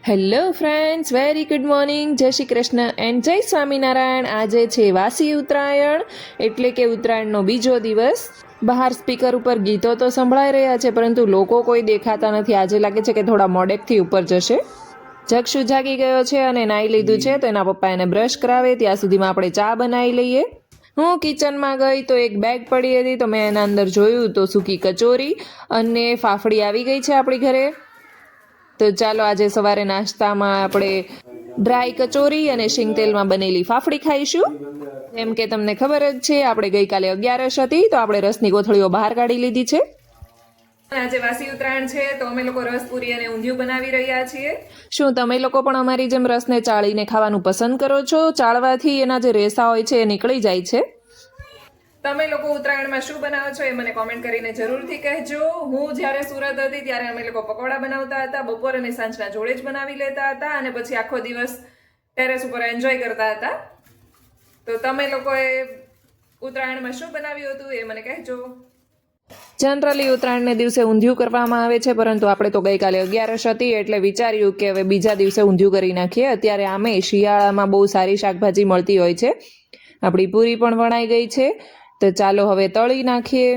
Hello friends, very good morning. જય Shri Krishna and જય સ્વામિનારાયણ. આજે છે વાસી ઉત્તરાયણ, એટલે કે ઉત્તરાયણનો બીજો દિવસ. બહાર સ્પીકર ઉપર ગીતો તો સંભળાઈ રહ્યા છે, પરંતુ લોકો કોઈ દેખાતા નથી. આજે લાગે છે કે થોડા મોડેકથી ઉપર જશે. જક્ષુ જાગી ગયો છે અને નાહી લીધું છે, તો એના પપ્પા એને બ્રશ કરાવે ત્યાં સુધીમાં આપણે ચા બનાવી લઈએ. હું કિચનમાં ગઈ તો એક બેગ પડી હતી, તો મેં એના અંદર જોયું તો સૂકી કચોરી અને ફાફડી આવી ગઈ છે આપણી ઘરે. તો ચાલો આજે સવારે નાસ્તામાં આપણે ડ્રાય કચોરી અને શીંગ તેલમાં બનેલી ફાફડી ખાઈશું. એમ કે તમને ખબર જ છે, આપણે ગઈકાલે 11 હતી, તો આપણે રસની કોથળીઓ બહાર કાઢી લીધી છે. આજે વાસી ઉત્તરાયણ છે, તો અમે લોકો રસ પૂરી અને ઊંધિયું બનાવી રહ્યા છીએ. શું તમે લોકો પણ અમારી જેમ રસને ચાળીને ખાવાનું પસંદ કરો છો? ચાળવાથી એના જે રેસા હોય છે એ નીકળી જાય છે. તમે લોકો ઉત્તરાયણમાં શું બનાવો છો એ મને કોમેન્ટ કરીને જરૂરથી કહેજો. હું જ્યારે સુરત હતી ત્યારે અમે લોકો પકોડા બનાવતા હતા, બપોર અને સાંજના જોડે જ બનાવી લેતા હતા, અને પછી આખો દિવસ ટેરેસ ઉપર એન્જોય કરતા હતા. તો તમે લોકોએ ઉત્તરાયણમાં શું બનાવ્યું હતું એ મને કહેજો. જનરલી ઉત્તરાયણને દિવસે ઊંધિયું કરવામાં આવે છે, પરંતુ આપણે તો ગઈકાલે 11 હતી એટલે વિચાર્યું કે હવે બીજા દિવસે ઊંધિયું કરી નાખીએ. અત્યારે આમે શિયાળામાં બહુ સારી શાકભાજી મળતી હોય છે. આપણી પૂરી પણ વણાઈ ગઈ છે, તો ચાલો હવે તળી નાખીએ.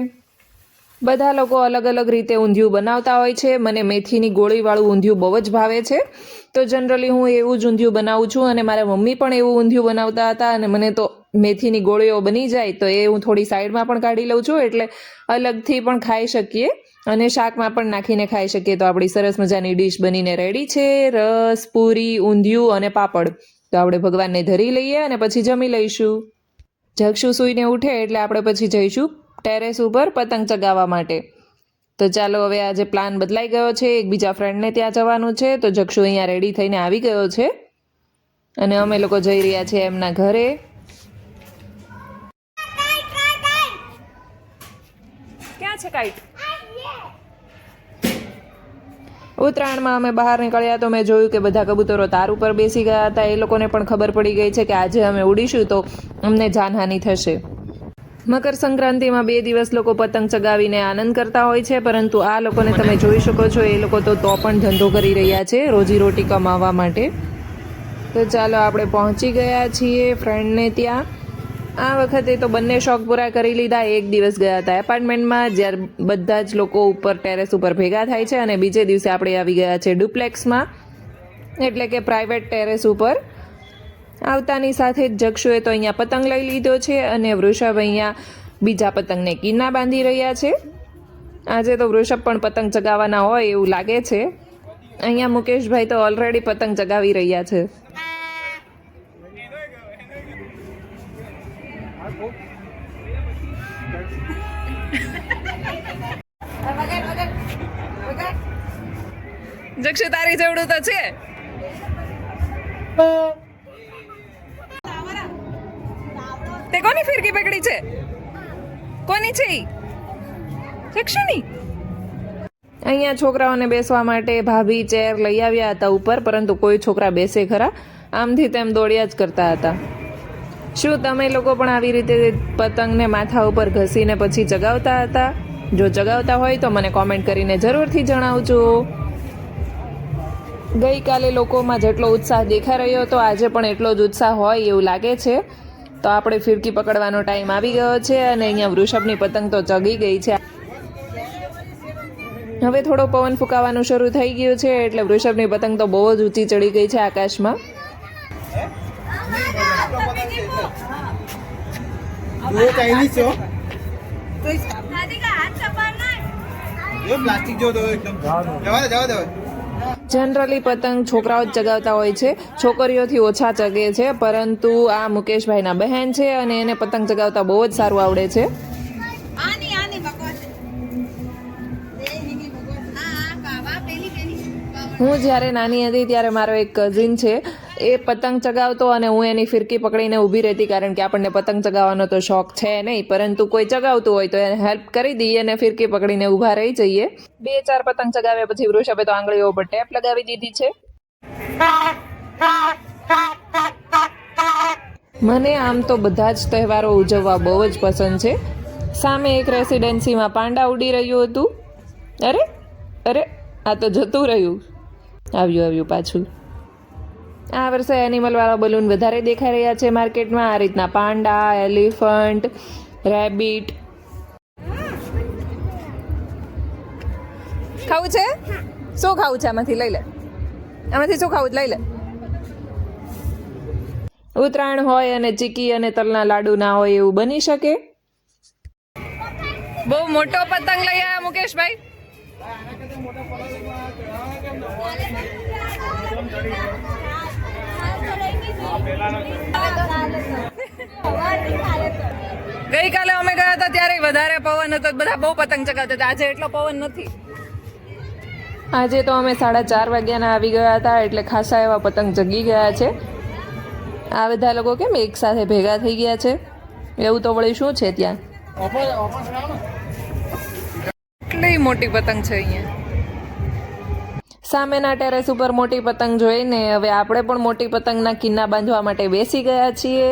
બધા લોકો અલગ અલગ રીતે ઊંધિયું બનાવતા હોય છે. મને મેથીની ગોળીવાળું ઊંધિયું બહુ જ ભાવે છે, તો જનરલી હું એવું જ ઊંધિયું બનાવું છું, અને મારા મમ્મી પણ એવું ઊંધિયું બનાવતા હતા. અને મને તો મેથીની ગોળીઓ બની જાય તો એ હું થોડી સાઈડમાં પણ કાઢી લઉં છું, એટલે અલગથી પણ ખાઈ શકીએ અને શાકમાં પણ નાખીને ખાઈ શકીએ. તો આપણી સરસ મજાની ડીશ બનીને રેડી છે. રસ, પૂરી, ઊંધિયું અને પાપડ. તો આપણે ભગવાનને ધરી લઈએ અને પછી જમી લઈશું. જક્ષુ સૂઈને ઉઠે એટલે આપણે પછી જઈશું ટેરેસ ઉપર પતંગ ચગાવવા માટે. તો ચાલો હવે આજે પ્લાન બદલાઈ ગયો છે, એક બીજા ફ્રેન્ડને ત્યાં જવાનું છે. તો જક્ષુ અહીંયા રેડી થઈને આવી ગયો છે અને અમે લોકો જઈ રહ્યા છીએ એમના ઘરે. ક્યાં છે કાઈટ? ઉત્તરાયણમાં અમે બહાર નીકળ્યા તો મેં જોયું કે બધા કબૂતરો તાર ઉપર બેસી ગયા હતા. એ લોકોને પણ ખબર પડી ગઈ છે કે આજે અમે ઉડીશું તો અમને જાનહાનિ થશે. મકર સંક્રાંતિમાં 2 દિવસ લોકો પતંગ ચગાવીને આનંદ કરતા હોય છે, પરંતુ આ લોકોને તમે જોઈ શકો છો, એ લોકો તો પણ ધંધો કરી રહ્યા છે રોજીરોટી કમાવા માટે. તો ચાલો આપણે પહોંચી ગયા છીએ ફ્રેન્ડને ત્યાં. આ વખતે તો બંને શોખ પૂરા કરી લીધા. એક દિવસ ગયા હતા એપાર્ટમેન્ટમાં, જ્યારે બધા જ લોકો ઉપર ટેરેસ ઉપર ભેગા થાય છે, અને બીજે દિવસે આપણે આવી ગયા છે ડુપ્લેક્સમાં, એટલે કે પ્રાઇવેટ ટેરેસ ઉપર. આવતાની સાથે જ જક્ષુએ તો અહીંયા પતંગ લઈ લીધો છે, અને વૃષભ અહીંયા બીજા પતંગને કિન્ના બાંધી રહ્યા છે. આજે તો વૃષભ પણ પતંગ ચગાવવાના હોય એવું લાગે છે. અહીંયા મુકેશભાઈ તો ઓલરેડી પતંગ ચગાવી રહ્યા છે. જક્ષુ તારી જેવડું તો છે. તે કોની ફિરકી પકડી છે? કોની છે ઈ? જક્ષુની. અહીંયા છોકરાઓને બેસવા માટે ભાભી ચેર લઈ આવ્યા હતા ઉપર, પરંતુ કોઈ છોકરા બેસે ખરા? આમથી તેમ દોડ્યા જ કરતા હતા. શું તમે લોકો પણ આવી રીતે પતંગને માથા ઉપર ઘસીને પછી ચગાવતા હતા? જો ચગાવતા હોય તો મને કોમેન્ટ કરીને જરૂરથી જણાવજો. ગઈકાલે લોકોમાં જેટલો ઉત્સાહ દેખાઈ રહ્યો હતો, આજે પણ એટલો જ ઉત્સાહ હોય એવું લાગે છે. તો આપણે ફિરકી પકડવાનો ટાઈમ આવી ગયો છે, અને અહીંયા વૃષભની પતંગ તો ચગી ગઈ છે. હવે થોડો પવન ફૂંકાવાનું શરૂ થઈ ગયું છે, એટલે વૃષભની પતંગ તો બહુ જ ઊંચી ચડી ગઈ છે આકાશમાં. જનરલી પતંગ છોકરાઓ જ ચગાવતા હોય છે, છોકરીઓથી ઓછા ચગે છે, પરંતુ આ મુકેશભાઈના બહેન છે અને એને પતંગ ચગાવતા બહુ જ સારું આવડે છે. હું જ્યારે નાની હતી ત્યારે મારો એક કઝિન છે, એ પતંગ ચગાવતો અને હું એની ફિરકી પકડીને ઊભી રહેતી, કારણ કે આપણને પતંગ ચગાવવાનો તો શોખ છે નહીં, પરંતુ કોઈ ચગાવતું હોય તો એને હેલ્પ કરી દઈએ અને ફિરકી પકડીને ઊભા રહી જઈએ. 2-4 પતંગ ચગાવ્યા પછી વૃષભે તો આંગળીઓ ઉપર ટેપ લગાવી દીધી છે. મને આમ તો બધા જ તહેવારો ઉજવવા બહુ જ પસંદ છે. સામે એક રેસિડેન્સીમાં પાંડા ઉડી રહ્યું હતું. અરે અરે, આ તો જતું રહ્યું. આવ્યું પાછું. આ વર્ષે એનિમલવાળા બલૂન વધારે દેખાઈ રહ્યા છે માર્કેટમાં. આ રીતના પાંડા, એલિફન્ટ, રેબિટ. ખાવું છે? શું ખાવું છે? આમાંથી લઈ લે. આમાંથી શું ખાવું? લઈ લે. ઉત્તરાયણ હોય અને ચીકી અને તલના લાડુ ના હોય એવું બની શકે. બહુ મોટો પતંગ લઈ આવ્યા મુકેશભાઈ. ગઈકાલે અમે ગયા હતા ત્યારે વધારે પવન હતો, બધા બહુ પતંગ ચગાવતા હતા. આજે એટલો પવન નથી. આજે તો અમે 4:30 વાગ્યાના આવી ગયા હતા, એટલે ખાસા એવા પતંગ ચગી ગયા છે. આ બધા લોકો કેમ એક સાથે ભેગા થઈ ગયા છે? એવું તો વળી શું છે ત્યાં? કેટલી મોટી પતંગ છે અહીંયા. સામેના ટેરેસ ઉપર મોટી પતંગ જોઈને હવે આપણે પણ મોટી પતંગના કિન્ના બાંધવા માટે બેસી ગયા છીએ.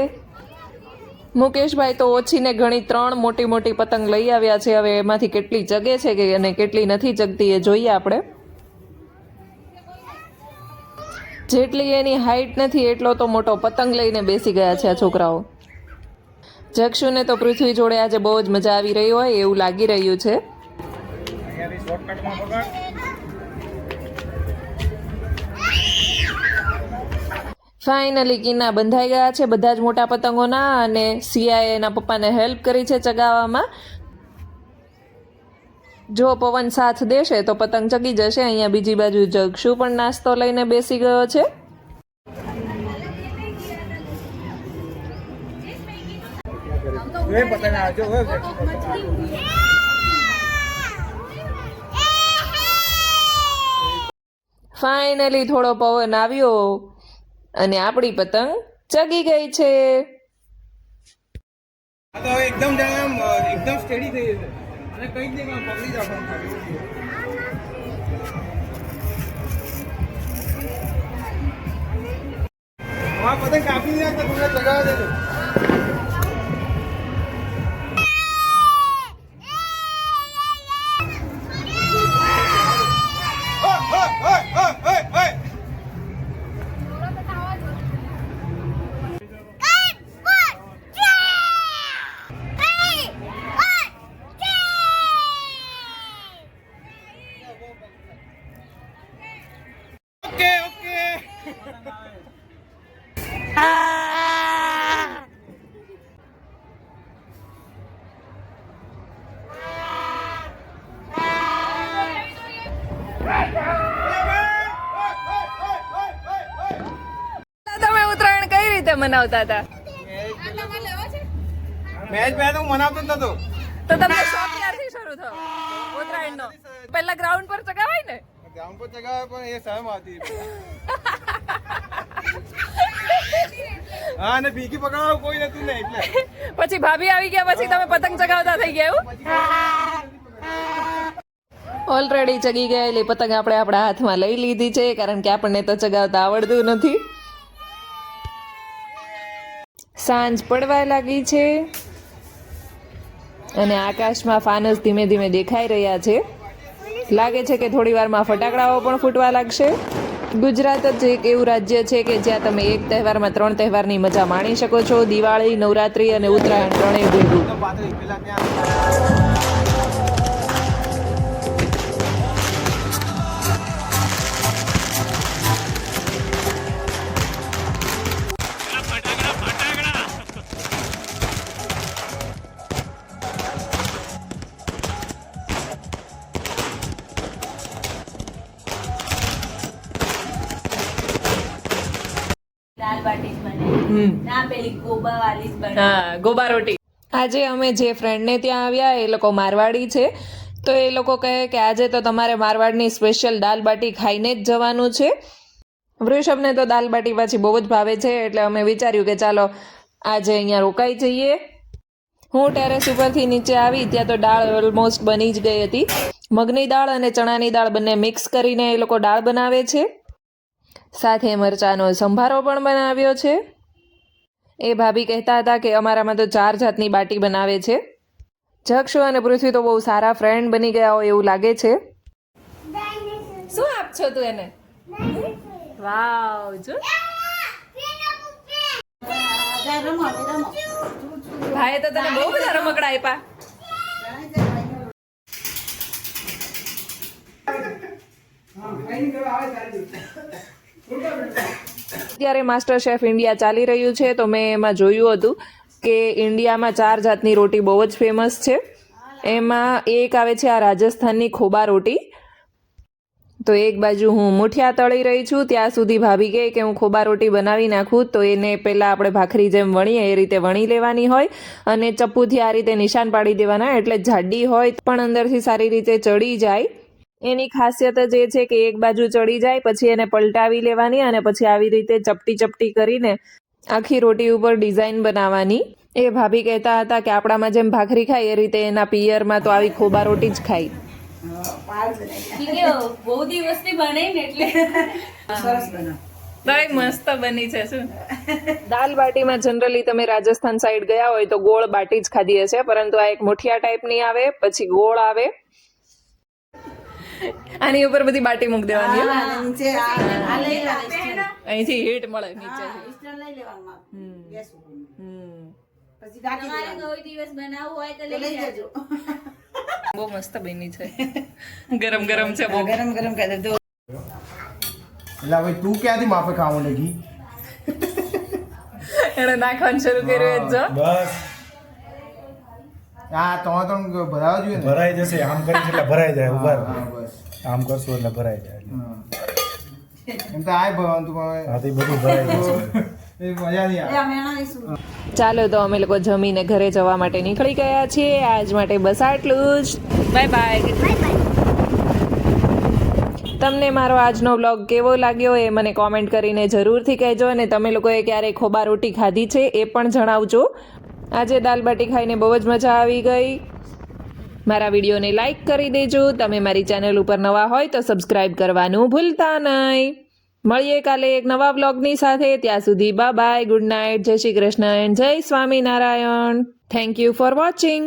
મુકેશભાઈ તો ઓછી ને ઘણી 3 મોટી મોટી પતંગ લઈ આવ્યા છે. હવે એમાંથી કેટલી ચગે છે કે અને કેટલી નથી ચગતી એ જોઈએ આપણે. જેટલી એની હાઈટ નથી એટલો તો મોટો પતંગ લઈને બેસી ગયા છે આ છોકરાઓ. જક્ષુને તો પૃથ્વી જોડે આજે બહુ જ મજા આવી રહી હોય એવું લાગી રહ્યું છે. ફાઇનલી કિન્ના બંધાઈ ગયા છે બધા જ મોટા પતંગોના, અને સિયાએ એના પપ્પાને હેલ્પ કરી છે ચગાવવામાં. જો પવન સાથ દેશે તો પતંગ ચગી જશે. અહીંયા બીજી બાજુ જગશુ પણ નાસ્તો લઈને બેસી ગયો છે. ફાઇનલી થોડો પવન આવ્યો અને આપણી પતંગ ચગી ગઈ છે. એકદમ સ્ટેડી થઈ જશે અને કઈ જ નહીં પકડી રાખવાનું. પતંગ કાપી નહીં તમને ચગાવવા દેજો. તમે ઉત્તરાયણ કઈ રીતે મનાવતા હતા? મેચ મેચ હું મનાવતો જ નતો. તો તમને શોખ ક્યારથી શરૂ થયો ઉત્તરાયણનો? પહેલા ગ્રાઉન્ડ પર ચગાવાય ને? ગ્રાઉન્ડ પર ચગાવે પણ એ શરમ આવતી. હા, અને ભીખી પકડવા કોઈ નતું ને એટલે. પછી ભાભી આવી ગયા પછી તમે પતંગ ચગાવતા થઈ ગયા એવું? ઓલરેડી ચગી ગયેલી પતંગ આપણે આપણા હાથમાં લઈ લીધી છે, કારણ કે આપણને તો ચગાવતા આવડતું નથી. સાંજ પડવા લાગી છે અને આકાશમાં ફાનસ ધીમે ધીમે દેખાઈ રહ્યા છે. લાગે છે કે થોડી વારમાં ફટાકડાઓ પણ ફૂટવા લાગશે. ગુજરાત જ એક એવું રાજ્ય છે કે જ્યાં તમે એક તહેવારમાં 3 તહેવારની મજા માણી શકો છો. દિવાળી, નવરાત્રી અને ઉત્તરાયણ ત્રણેય ભેગું. દાલ બાટી જ બનાવી. ના પેલી ગોબા વાલી જ બનાવી. હા, ગોબા રોટી. આજે અમે જે ફ્રેન્ડને ત્યાં આવ્યા એ લોકો મારવાડી છે, તો એ લોકો કહે કે આજે તો તમારે મારવાડની સ્પેશિયલ દાલ બાટી ખાઈને જ જવાનું છે. વૃષભને તો દાલ બાટી પાછી બહુ જ ભાવે છે, એટલે અમે વિચાર્યું કે ચાલો આજે અહીંયા રોકાઈ જઈએ. હું ટેરેસ ઉપરથી નીચે આવી ત્યાં તો દાળ ઓલમોસ્ટ બની જ ગઈ હતી. મગની દાળ અને ચણાની દાળ બંને મિક્સ કરીને એ લોકો દાળ બનાવે છે. સાથે મરચાંનો સંભારો પણ બનાવ્યો છે. એ ભાભી કહેતા હતા કે અમારામાં તો 4 જાતની બાટી બનાવે છે. જક્ષુ અને પૃથ્વી તો બહુ સારા ફ્રેન્ડ બની ગયા હોય એવું લાગે છે. શું આપશો તું એને? વાવ, જો ભાઈએ તો તને બહુ બધા રમકડા આપ્યા. અત્યારે માસ્ટર શેફ ઇન્ડિયા ચાલી રહ્યું છે તો મેં એમાં જોયું હતું કે ઇન્ડિયામાં 4 જાતની રોટી બહુ જ ફેમસ છે. એમાં એક આવે છે આ રાજસ્થાનની ખોબા રોટી. તો એક બાજુ હું મુઠિયા તળી રહી છું, ત્યાં સુધી ભાભી કહે કે હું ખોબા રોટી બનાવી નાખું. તો એને પહેલાં આપણે ભાખરી જેમ વણીએ એ રીતે વણી લેવાની હોય અને ચપ્પુથી આ રીતે નિશાન પાડી દેવાના, એટલે જાડી હોય પણ અંદરથી સારી રીતે ચડી જાય. એની ખાસિયત જ એ છે કે એક બાજુ ચડી જાય પછી એને પલટાવી લેવાની અને પછી આવી રીતે ચપટી ચપટી કરીને આખી રોટી ઉપર ડિઝાઇન બનાવવાની. એ ભાભી કહેતા હતા કે આપણામાં જેમ ભાખરી ખાય એ રીતે એના પિયરમાં તો આવી ખોબા રોટી જ ખાય. બહુ દિવસથી બનાવી ને એટલે તોય મસ્ત બની છે. શું દાલ બાટીમાં જનરલી તમે રાજસ્થાન સાઈડ ગયા હોય તો ગોળ બાટી જ ખાધી હશે, પરંતુ આ એક મુઠિયા ટાઈપની આવે, પછી ગોળ આવે, આની ઉપર બધી બાટી મૂકી દેવાની. અહીંથી હીટ મળે નીચેથી. તમારે કોઈ દિવસ બનાવવું હોય તો લઈ જજો. બહુ મસ્ત બની છે. ગરમ ગરમ છે બહુ. ગરમ ગરમ કરી દો. એટલે ભાઈ તું ક્યાંથી માફે ખાવા લાગી? એને નાખવાનું શરૂ કર્યું જ જો. બસ હા તો ભરાવા જોઈએ ને. ભરાઈ જશે. આમ કરીશ એટલે ભરાઈ જાય. હા, ઉભા હા, રહો. બસ. આમ કરશું એટલે ભરાઈ જાય. હા. એમ તો આય ભરવાનું તું હવે. આથી બધું ભરાઈ જશે. એ મજા નહીં આવે. ચાલો તો અમે લોકો જમીને ઘરે જવા માટે નીકળી ગયા છીએ. આજ માટે બસ આટલું જ. Bye bye. તમને મારો આજનો વ્લોગ કેવો લાગ્યો એ મને કોમેન્ટ કરીને જરૂરથી કહેજો, અને તમે લોકોએ ક્યારેય ખોબા રોટી ખાધી છે એ પણ જણાવજો. આજે દાલ બાટી ખાઈને બહુ જ મજા આવી ગઈ. મારા વિડીયોને લાઈક કરી દેજો. તમે મારી ચેનલ ઉપર નવા હોય તો સબસ્ક્રાઈબ કરવાનું ભૂલતા નહીં. મળીએ કાલે એક નવા વ્લોગની સાથે. ત્યાં સુધી બાય બાય, ગુડ નાઇટ, જય શ્રી કૃષ્ણ એન્ડ જય Swaminarayan. Thank you for watching.